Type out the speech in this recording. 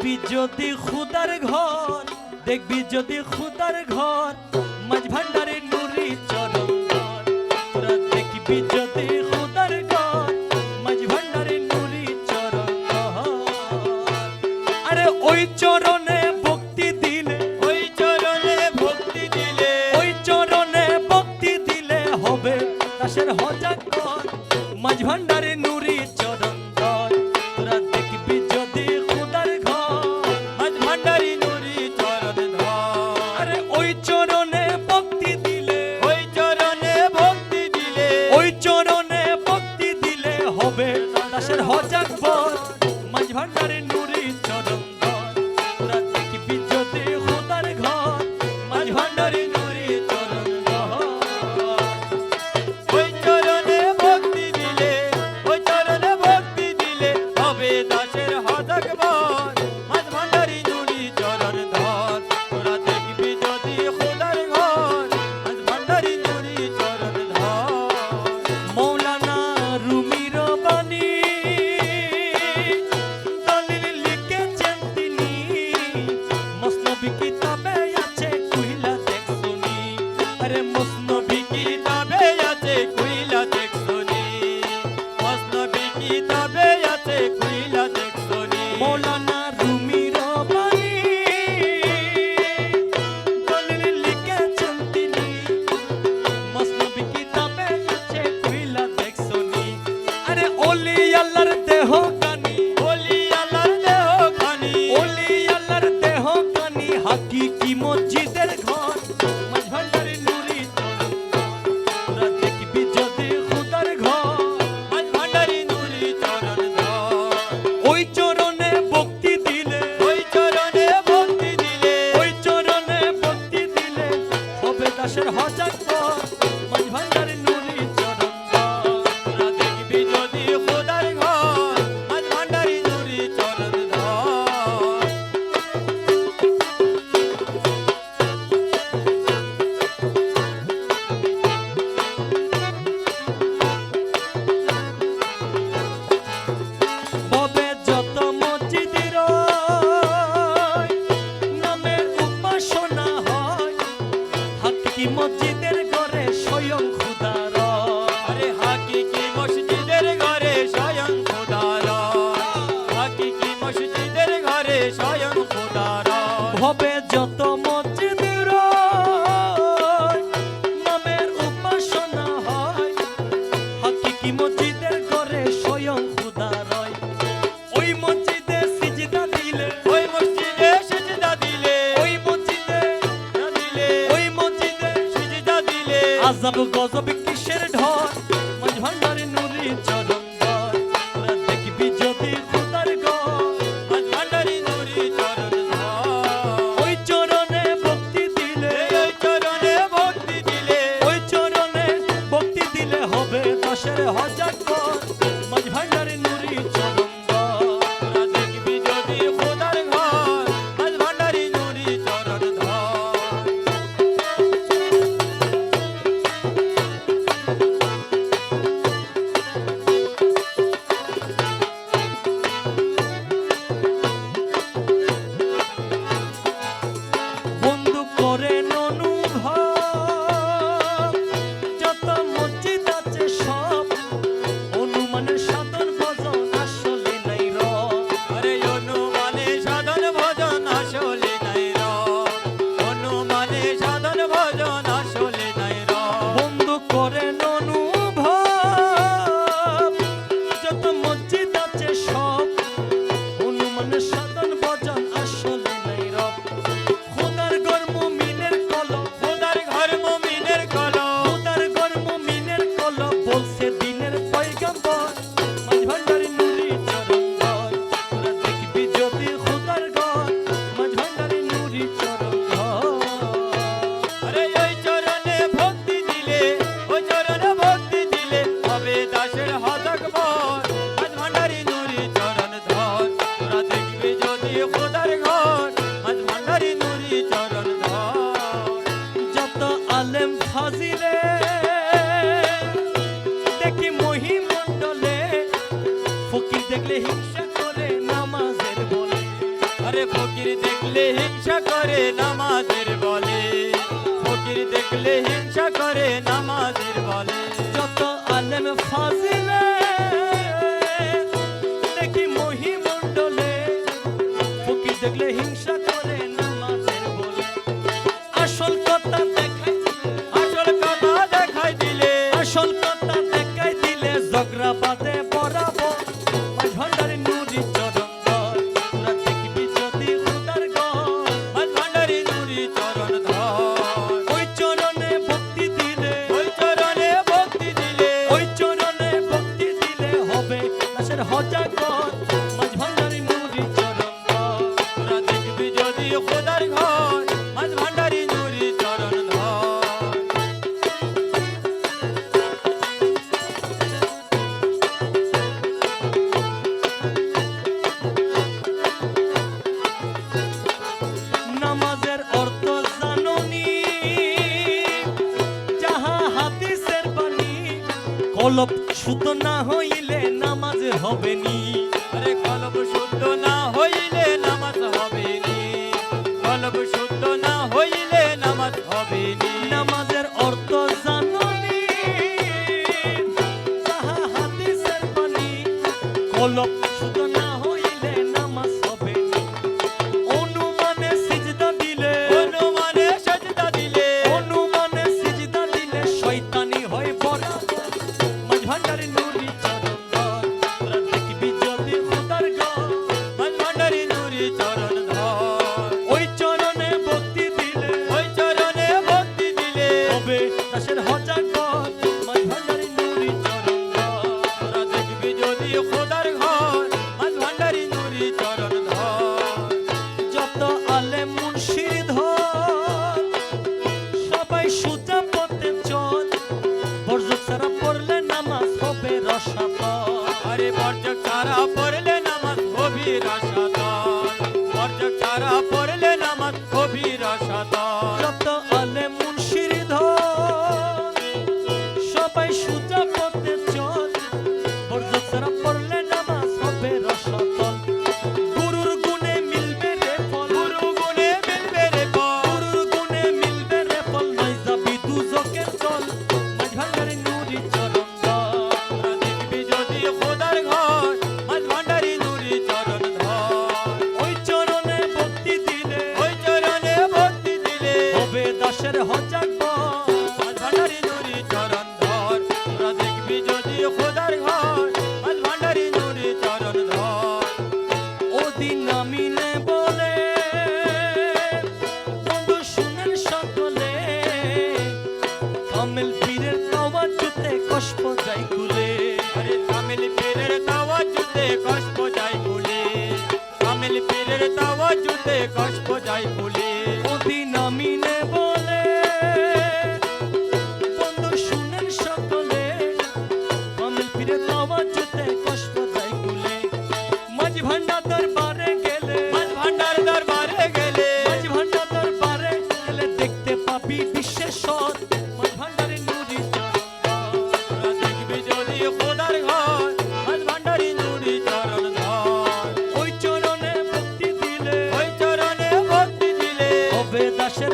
দেখবি যদি খুদার ঘর, দেখবি যদি খুদার ঘর, মাঝ ভান্ডারে নুরি চরণ ধর। তোরা দেখবি যদি খুদার ঘর, মাঝ ভান্ডারে নুরি চরণ ধর। আরে ওই চরণে ভক্তি দিলে, ওই চরণে ভক্তি দিলে, ওই চরণে ভক্তি দিলে হবে দাসের হজাক ঘর, মাঝ ভান্ডারে নুরি চরণ ধর। তোরা দেখবি যদি খুদার ঘর, মাঝ ভান্ডারি নুরি চরণ ধর। আরে ওই চরণে ভক্তি দিলে, ওই চরণে ভক্তি দিলে, ওই চরণে ভক্তি দিলে হবে দাসের হজাক ঘর, মাঝ ভান্ডারে নুরি চরণ ধর। তোরা দেখবি যদি খুদার ঘর, মাঝ ভান্ডারে নুরি চরণ ধর। ওই চরণে ভক্তি দিলে, ওই চরণে ভক্তি দিলে হবে দাসের হজাক বর, মাঝ ভান্ডারি নুরি চরণ ধর। তোরা দেখবি যদি খোদার ঘর, মাঝ ভান্ডারি নুরি চরণ ধর। মৌলানা রুমির বাণী দলিল লিখেছেন তিনি, মসনবী কিতাবে আছে কইলা দেখছনি। আরে মসনবী কিতাবে আছে কইলা দেখছনি, মসনবী কিতাবে আছে কইলা দেখছনি। মৌলানা রুমির বাণী দলিল লিখেছেন তিনি, মসনবী কিতাবে আছে কইলা দেখছনি। আরে ওলি আল্লাহর দেহ কানি, ওলি আল্লাহর দেহ খানি, ওলি আল্লাহর দেহ কানি, হাকিকি মসজিদের ঘর, মাঝ ভান্ডারে নুরি চরণ ধর। তোরা দেখবি যদি খুদার ঘর, মাঝ ভান্ডারি নুরি চরণ ধর। ওই চরণে ভক্তি দিলে, ওই চরণে ভক্তি দিলে, ওই চরণে ভক্তি দিলে হবে দাসের হজাক ঘর, মাঝ ভান্ডারে নুরি চরণ ধর। তোরা দেখবি যদি খোদার ঘর, মাঝ ভান্ডারি নুরি চরণ ধর। ভবে যত মসজিদের নামের উপাসনা হয়, হাকিকি মসজিদের ঘরে স্বয়ং খুদার। আরে হাকিকি মসজিদের ঘরে স্বয়ং খোদার, হাকিকি মসজিদের ঘরে স্বয়ং খোদার। ভবে যত মসজিদের নামের উপাসনা হয়, হাকিকি মসজিদের ঘরে স্বয়ং খুদার। ওই মসজিদে সিজদা দিলে, ওই মসজিদে সিজদা দিলে, ওই মসজিদে, দিলে ওই মসজিদে সিজদা দিলে আযাব গজব কিসের ঢর, মাঝ ভান্ডারে নুরি চরণ ধর। তোরা দেখবি যদি খুদার ঘর, মাঝ ভান্ডারি নুরি চরণ ধর। ওই চরণে ভক্তি দিলে, ওই চরণে ভক্তি দিলে, ওই চরণে ভক্তি দিলে হবে দাসের হজাক ঘর, মাঝ ভান্ডারে নুরি চরণ ধর। তোরা দেখবি যদি খোদার ঘর, মাঝ ভান্ডারি নুরি চরণ ধর। বন্ধু করেন অনুভব, যত মসজিদ আছে সব অনুমানের সাধন ভজন আসলে নাই র। আরে অনুমানে সাধন ভজন আসলে নাই র, অনুমানে সাধন ভজন আসলে নাই র। বন্ধু করেন অনুভব, যত মসজিদ আছে সব অনুমানের সাধন ভজন আসলে নাই র। খোদার ঘর মুমিনের কলব, খোদার ঘর মুমিনের কলম, খোদার ঘর মুমিনের কলব বলছে দিনের পয়গম্বর, মাঝ ভান্ডারে নুরি চরণ ধর। তোরা দেখবি যদি খোদার ঘর, মাঝ ভান্ডারে নুরি চরণ ধর। আরে ওই চরণে ভক্তি দিলে, ওই চরণে ভক্তি দিলে হবে দাসের হজাক বর, মাঝ ভান্ডারি নুরি চরণ ধর। তোরা দেখবি যদি খোদার ঘর, মাঝ ভান্ডারি নুরি চরণ ধর। যত আলেম ফাজিলে দেখি মহিমণ্ডলে, ফকির দেখলে হিংসা করে নামাজের বলে। আরে ফকির দেখলে হিংসা করে নামাজের বলে, ফকির দেখলে হিংসা করে নামাজের বলে। যত আলেম ফাজিলে দেখি মহিমণ্ডলে, ফকির দেখলে হিংসা করে নামাজের বলে। আসল কথা দেখাই, আসল কথা দেখাই দিলে, আসল কথা দেখাই দিলে ঝগড়া বাঁধে বরাবর। মাঝ ভান্ডারি নুরি চরণ ধর, তোরা দেখবি যদি খুদার ঘর। মাঝ ভান্ডারি নুরি চরণ ধর, ওই চরণে ভক্তি দিলে, ওই চরণে ভক্তি দিলে, ওই চরণে ভক্তি দিলে হবে দাসের হজাগর। মাঝ ভান্ডারি নুরি চরণ ধর, তোরা দেখবি যদি খোদার ঘর। মাঝ ভান্ডারি নুরি চরণ ধর, নামাজের অর্থ জাননি, যাহা হাদিসের বাণী। কলব শুদ্ধ না হইলে নামাজ হবে নি। আরে কলব শুদ্ধ না হইলে নামাজ হবে নি, কলব শুদ্ধ না হইলে নামাজ হবে নি। নামাজের অর্থ জাননি, যাহা হাদিসের বাণী। কলব শুদ্ধ না হইলে নামাজ হবে নি। অনুমানে সিজদা দিলে, অনুমানে সেজদা দিলে, অনুমানে সিজদা দিলে শয়তানি হয় বড়। মাঝ ভান্ডারি নুরি চরণ ধর, তোরা দেখবি যদি খুদার ঘর। মাঝ ভান্ডারি নুরি চরণ ধর, ওই চরণে ভক্তি দিলে ওই চরণে ভক্তি দিলে, হবে দাসের হজাগর। মাঝ ভান্ডারি নুরি চরণ ধর, তোরা দেখবি যদি খোদার ঘর। মাঝ ভান্ডারি নুরি চরণ ধর, যত আলেম মুর্শিদ সবাই সুজা পথে চল। বর্জক ছাড়া পড়লে নামাজ হবে রসাতল। আরে বর্জক ছাড়া পড়লে নামাজ হবে রসাতল, বর্জক ছাড়া পড়লে নামাজ হবে রসাতল। যত আলেম মুর্শিদ সবাই সুজা পথে চল। বর্জক ছাড়া পড়লে নামাজ হবে রসাতল। গুরুর গুণে মিলবে রে ফল, গুরু গুণে মিলবে রে ফল, গুরুর গুণে মিলবে রে ফল। নয় যাবি দুজকের জল। মাঝ ভান্ডারি নুরি চরণ ধর, তোরা দেখবি যদি খোদার ঘর। মাঝ ভান্ডারি নুরি চরণ ধর, ওই চরণে ভক্তি দিলে ওই চরণে ভক্তি দিলে, হবে দাসের হজাগর। মাঝ ভান্ডারি নুরি চরণ ধর, তোরা দেখবি যদি খোদার ঘর। মাঝ ভান্ডারি নুরি চরণ ধর, ওদিন নামিনে বলে বন্ধু শুনেন সকলে। কামেল পীরের তাওয়াজ্জুতে কষ্ট যাই কুলে। আরে কামিল পীরের তাওয়াজ্জুতে কষ্ট যায় ভুলে, কামিল পীরের তাওয়াজ্জুতে কষ্ট যায় ভুলে। ওদিন নামিনে বলে বন্ধু শুনেন সকলে। কামেল পীরের তাওয়াজ্জুতে কষ্ট যাই কুলে। মাঝ ভান্ডার দরবারে গেলে, মাঝ ভান্ডার দরবারে গেলে, মাঝ ভান্ডার দরবারে গেলে দেখতে পাবি বিশেষণ। মাঝ ভান্ডারি নুরি চরণ ধর, তোরা দেখবি যদি খোদার ঘর। মাঝ ভান্ডারি নুরি চরণ ধর, ওই চরণে ভক্তি দিলে ওই চরণে ভক্তি দিলে, হবে দাসের